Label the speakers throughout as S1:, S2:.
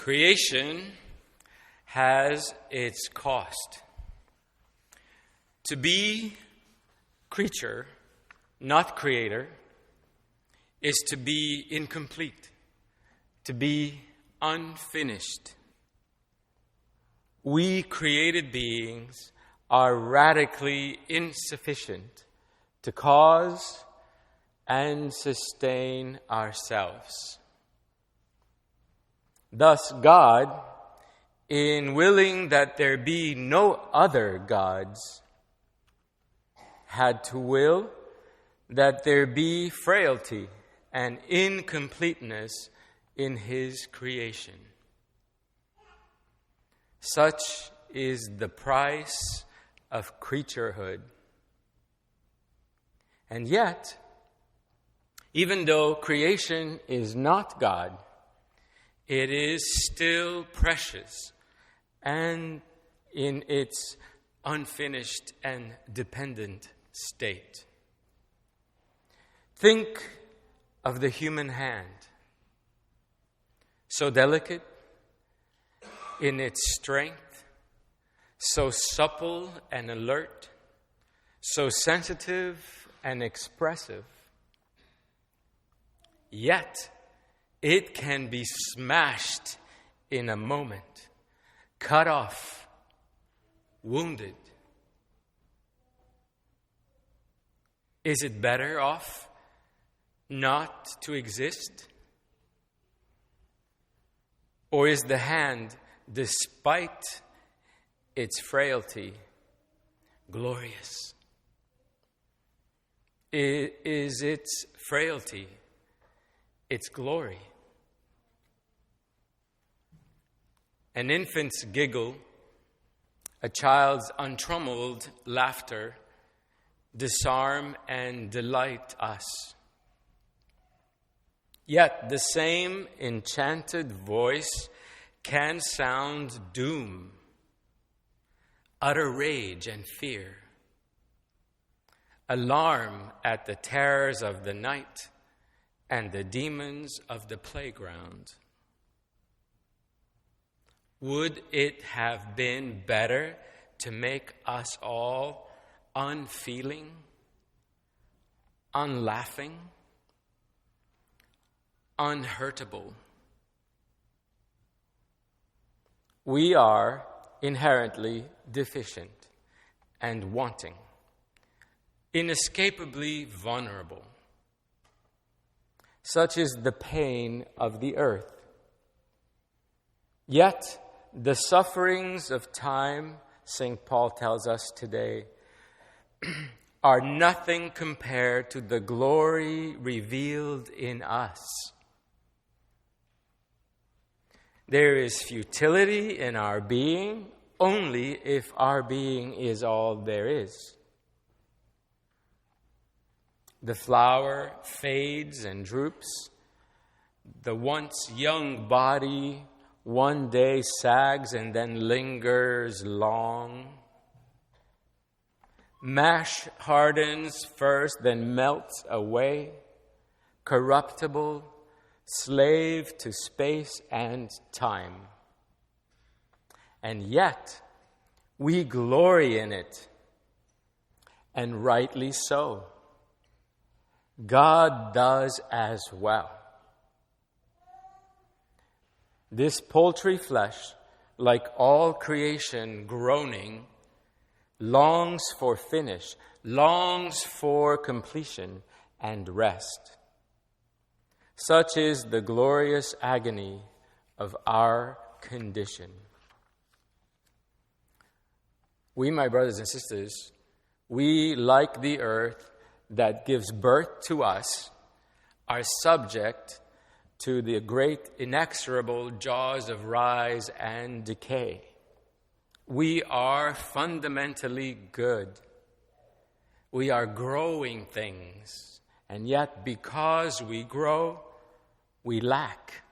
S1: Creation has its cost. To be creature, not creator, is to be incomplete, to be unfinished. We created beings are radically insufficient to cause and sustain ourselves. Thus, God, in willing that there be no other gods, had to will that there be frailty and incompleteness in His creation. Such is the price of creaturehood. And yet, even though creation is not God, it is still precious and in its unfinished and dependent state. Think of the human hand, so delicate in its strength, so supple and alert, so sensitive and expressive. Yet, it can be smashed in a moment, cut off, wounded. Is it better off not to exist? Or is the hand, despite its frailty, glorious? Is its frailty its glory? An infant's giggle, a child's untrammeled laughter, disarm and delight us. Yet the same enchanted voice can sound doom, utter rage and fear, alarm at the terrors of the night and the demons of the playground. Would it have been better to make us all unfeeling, unlaughing, unhurtable? We are inherently deficient and wanting, inescapably vulnerable. Such is the pain of the earth. Yet, the sufferings of time, St. Paul tells us today, are nothing compared to the glory revealed in us. There is futility in our being only if our being is all there is. The flower fades and droops. The once young body one day sags and then lingers long. Mash hardens first, then melts away, corruptible, slave to space and time. And yet, we glory in it, and rightly so. God does as well. This paltry flesh, like all creation groaning, longs for finish, longs for completion and rest. Such is the glorious agony of our condition. We, my brothers and sisters, we, like the earth that gives birth to us, are subject to the great inexorable jaws of rise and decay. We are fundamentally good. We are growing things, and yet because we grow, we lack.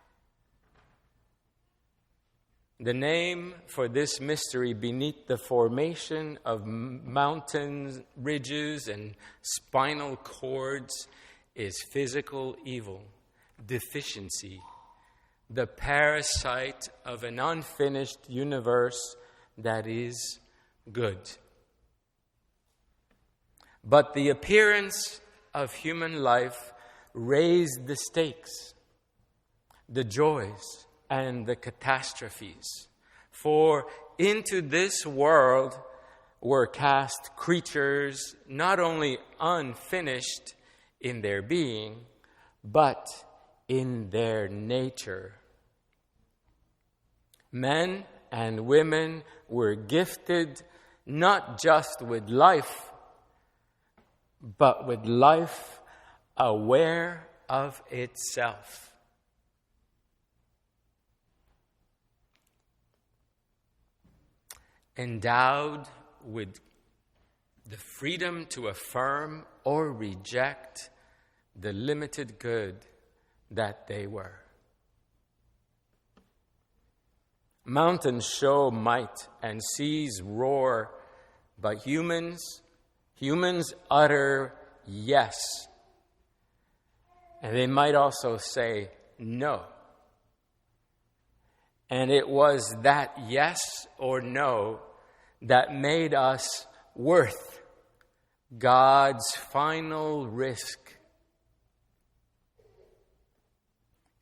S1: The name for this mystery beneath the formation of mountain ridges and spinal cords is physical evil, deficiency, the parasite of an unfinished universe that is good. But the appearance of human life raised the stakes, the joys, and the catastrophes. For into this world were cast creatures not only unfinished in their being, but in their nature. Men and women were gifted not just with life, but with life aware of itself. Endowed with the freedom to affirm or reject the limited good that they were. Mountains show might and seas roar, but humans utter yes. And they might also say no. And it was that yes or no that made us worth God's final risk.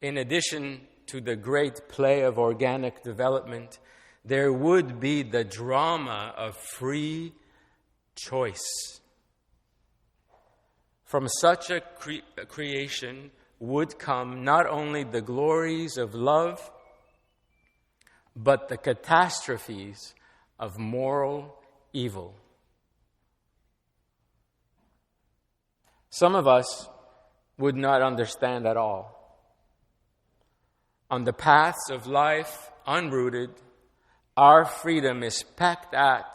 S1: In addition to the great play of organic development, there would be the drama of free choice. From such a creation would come not only the glories of love, but the catastrophes of moral evil. Some of us would not understand at all. On the paths of life, unrooted, our freedom is pecked at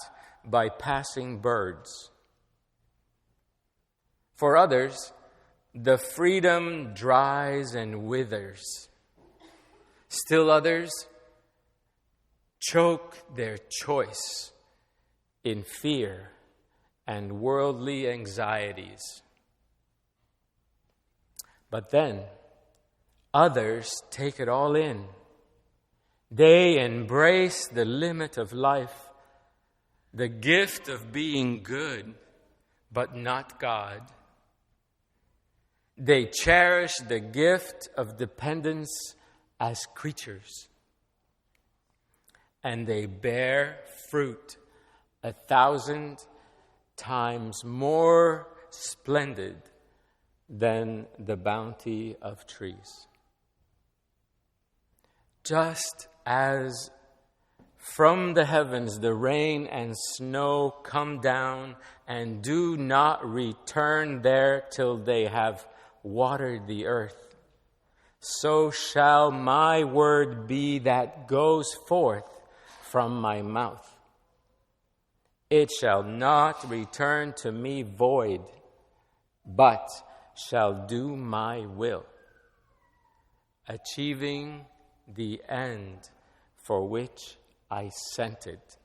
S1: by passing birds. For others, the freedom dries and withers. Still others choke their choice in fear and worldly anxieties. But then, others take it all in. They embrace the limit of life, the gift of being good, but not God. They cherish the gift of dependence as creatures. And they bear fruit 1,000 times more splendid than the bounty of trees. Just as from the heavens the rain and snow come down and do not return there till they have watered the earth, so shall my word be that goes forth from my mouth. It shall not return to me void, but shall do my will, achieving the end for which I sent it.